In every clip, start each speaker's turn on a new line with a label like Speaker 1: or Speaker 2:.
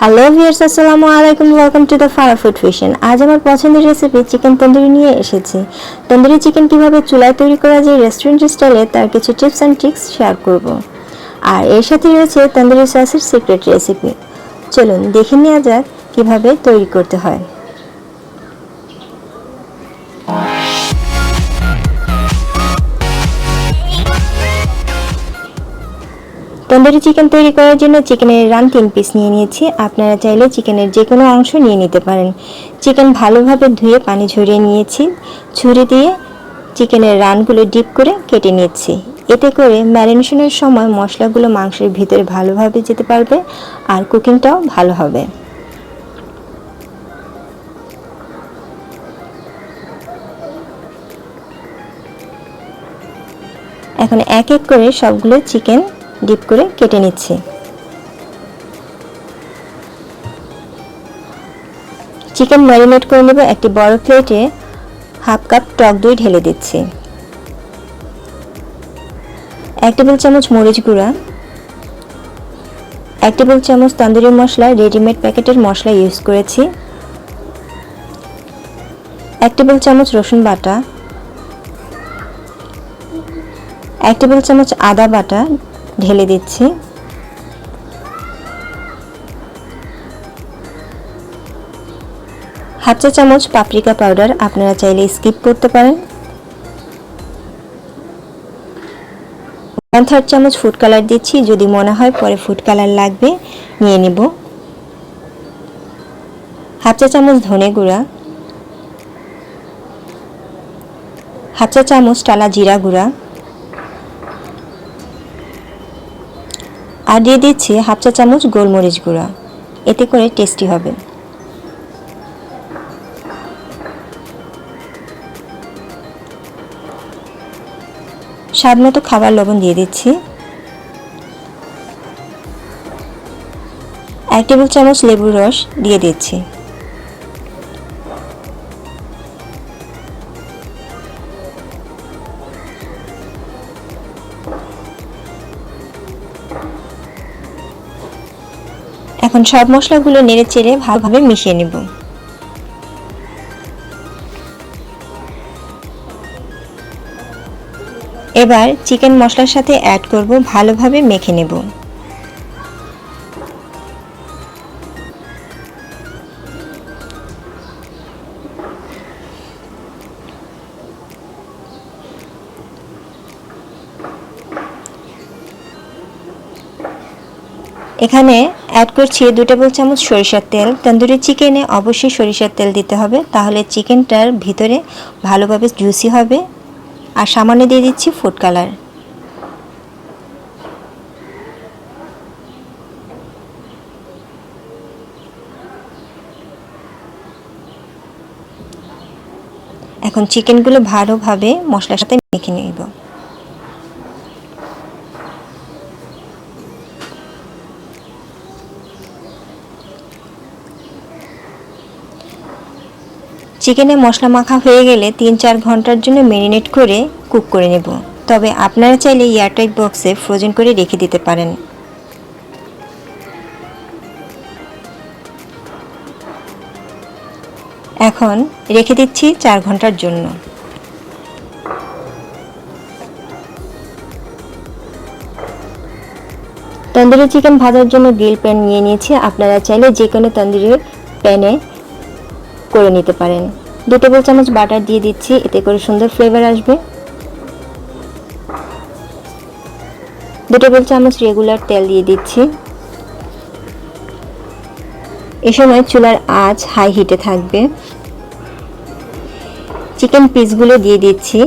Speaker 1: Hello viewers, আসসালামু আলাইকুম। Welcome to the Farah food fusion. আজ আমার পছন্দের রেসিপি চিকেন তন্দুরি নিয়ে এসেছি। তন্দুরি চিকেন কিভাবে চুলায় তৈরি করা যায় রেস্টুরেন্ট স্টাইলে তার কিছু টিপস অ্যান্ড ট্রিক্স শেয়ার করব। আর এর সাথে রয়েছে তন্দুরি সসের সিক্রেট রেসিপি। চলুন দেখে নেওয়া যাক কিভাবে তৈরি করতে হয়। তন্দুরি চিকেন তৈরি করার জন্য চিকেনের রান 3 পিস নিয়ে নিয়েছি। আপনারা চাইলে চিকেনের যে কোনো অংশ নিয়ে নিতে পারেন। চিকেন ভালোভাবে ধুয়ে পানি ঝরিয়ে নিয়েছি। ছুরি দিয়ে চিকেনের রানগুলো ডিপ করে কেটে নিচ্ছি। এতে করে ম্যারিনেশনের সময় মশলাগুলো মাংসের ভিতরে ভালোভাবে যেতে পারবে আর কুকিংটাও ভালো হবে। এখন এক এক করে সবগুলো চিকেন ডিপ করে কেটে নিচ্ছি। চিকেন ম্যারিনেট করে নেব। একটি বড় প্লেটে হাফ কাপ টক দই ঢেলে দিচ্ছি। 1 টেবিল চামচ মরিচ গুঁড়া, 1 টেবিল চামচ তন্দুরি মশলা, রেডিমেড প্যাকেটের মশলা ইউজ করেছি, 1 টেবিল চামচ রসুন বাটা, 1 টেবিল চামচ আদা বাটা ঢেলে দিচ্ছি। হাফ চা চামচ পাপরিকা পাউডার, আপনারা চাইলে স্কিপ করতে পারেন। 1/3 চামচ ফুড কালার দিচ্ছি, যদি মনে হয় পরে ফুড কালার লাগবে নিয়ে নেব। হাফ চা চামচ ধনে গুঁড়া, হাফ চা চামচ টালা জিরা গুঁড়া, আর দিয়ে দিচ্ছি হাফ চা চামচ গোলমরিচ গুঁড়া। এতে করে টেস্টি হবে। স্বাদ মতো খাবার লবণ দিয়ে দিচ্ছি। 1 টেবিল চামচ লেবুর রস দিয়ে দিচ্ছি। এখন সব মশলাগুলো নেড়ে চেড়ে ভালোভাবে মিশিয়ে নেব। এবার চিকেন মশলার সাথে অ্যাড করব, ভালোভাবে মেখে নেব। এখানে অ্যাড করছি 2 টেবিল চামচ সরিষার তেল। তন্দুরি চিকেনে অবশ্যই সরিষার তেল দিতে হবে, তাহলে চিকেনটার ভিতরে ভালোভাবে জুসি হবে। আর সামান্য দিয়ে দিচ্ছি ফুড কালার। এখন চিকেনগুলো ভালোভাবে মশলার সাথে মেখে নেব। চিকেনে মশলা মাখা হয়ে গেলে 3-4 ঘন্টার জন্য ম্যারিনেট করে কুক করে নেব। তবে আপনারা চাইলে এয়ারটাইট বক্সে ফ্রোজেন করে রেখে দিতে পারেন। এখন রেখে দিচ্ছি 4 ঘন্টার জন্য। তন্দুরি চিকেন ভাজার জন্য গ্রিল প্যান নিয়ে নিয়েছি। আপনারা চাইলে যে কোনো তন্দুরি প্যানে করে নিতে পারেন। 2 টেবিল চামচ বাটার দিয়ে দিচ্ছি, এতে করে সুন্দর ফ্লেভার আসবে। 2 টেবিল চামচ রেগুলার তেল দিয়ে দিচ্ছি। এ সময় চুলার আঁচ হাই হিটে থাকবে। চিকেন পিসগুলো দিয়ে দিচ্ছি।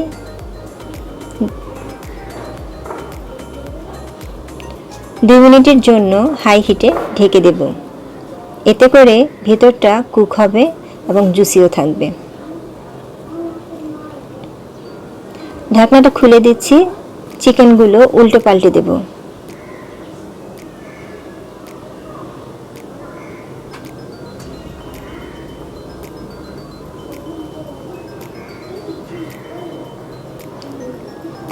Speaker 1: 2 মিনিটের জন্য হাই হিটে ঢেকে দেব। এতে করে ভেতরটা কুক হবে এবং জুসিও থাকবে। ঢাকনাটা খুলে দিচ্ছি। চিকেনগুলো উল্টে পাল্টে দেব।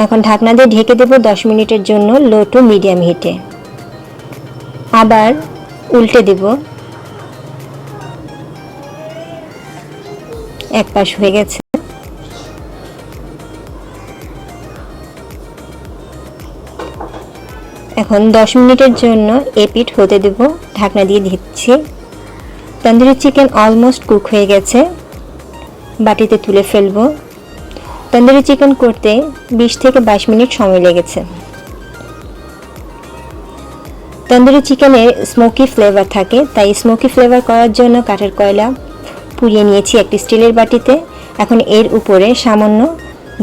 Speaker 1: এখন ঢাকনা দিয়ে ঢেকে দেব 10 মিনিটের জন্য লো টু মিডিয়াম হিটে। আবার উল্টে দেব। পাশ হয়ে গেছে। এখন 10 মিনিটের জন্য এপিঠ হতে দেব, ঢাকনা দিয়ে দিচ্ছি। তন্দুরি চিকেন অলমোস্ট কুক হয়ে গেছে, বাটিতে তুলে ফেলবো। তন্দুরি চিকেন করতে 20 থেকে 22 মিনিট সময় লেগেছে। তন্দুরি চিকেনের স্মোকি ফ্লেভার থাকে, তাই স্মোকি ফ্লেভার করার জন্য কাঠের কয়লা পুড়িয়ে নিয়েছি একটি স্টিলের বাটিতে। এখন এর উপরে সামান্য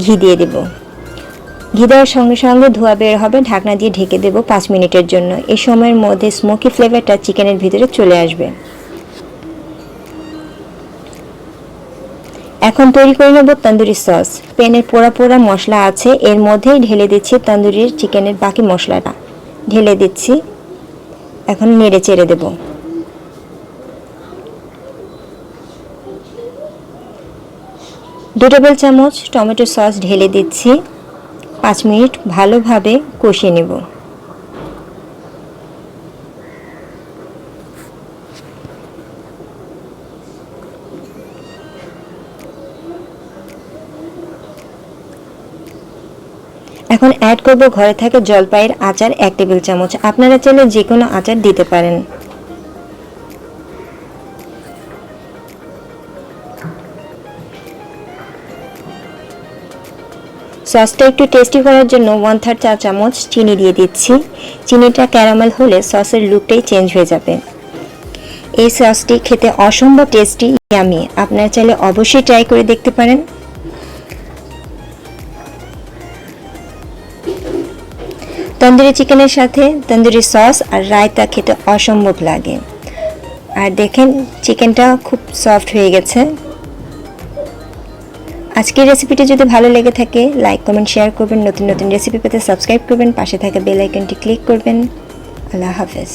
Speaker 1: ঘি দিয়ে দেব। ঘি দেওয়ার সঙ্গে সঙ্গে ধোঁয়া বের হবে, ঢাকনা দিয়ে ঢেকে দেব 5 মিনিটের জন্য। এই সময়ের মধ্যে স্মোকি ফ্লেভারটা চিকেনের ভিতরে চলে আসবে। এখন তৈরি করে নেব তন্দুরি সস। প্যানের পোড়া পোড়া মশলা আছে, এর মধ্যেই ঢেলে দিচ্ছি তন্দুরির চিকেনের বাকি মশলাটা ঢেলে দিচ্ছি। এখন নেড়ে চেড়ে দেব। দু টেবিল চামচ টমেটো সস ঢেলে দিচ্ছি। 5 মিনিট ভালোভাবে কষিয়ে নেব। এখন অ্যাড করব ঘরে থাকা জলপাইয়ের আচার 1 টেবিল চামচ। আপনারা চাইলে যে কোনো আচার দিতে পারেন। সসটা একটু টেস্টি করার জন্য 1/3 চা চামচ চিনি দিয়ে দিচ্ছি। চিনিটা ক্যারামেল হলে সসের লুকটাই চেঞ্জ হয়ে যাবে। এই সসটি খেতে অসম্ভব টেস্টি, ইয়ামি। আপনারা চাইলে অবশ্যই ট্রাই করে দেখতে পারেন। তন্দুরি চিকেনের সাথে তন্দুরি সস আর রায়তা খেতে অসম্ভব লাগে। আর দেখেন চিকেনটা খুব সফট হয়ে গেছে। আজকের রেসিপিটি যদি ভালো লেগে থাকে লাইক কমেন্ট শেয়ার করবেন। নতুন নতুন রেসিপি পেতে সাবস্ক্রাইব করবেন, পাশে থাকা বেল আইকনটি ক্লিক করবেন। আল্লাহ হাফেজ।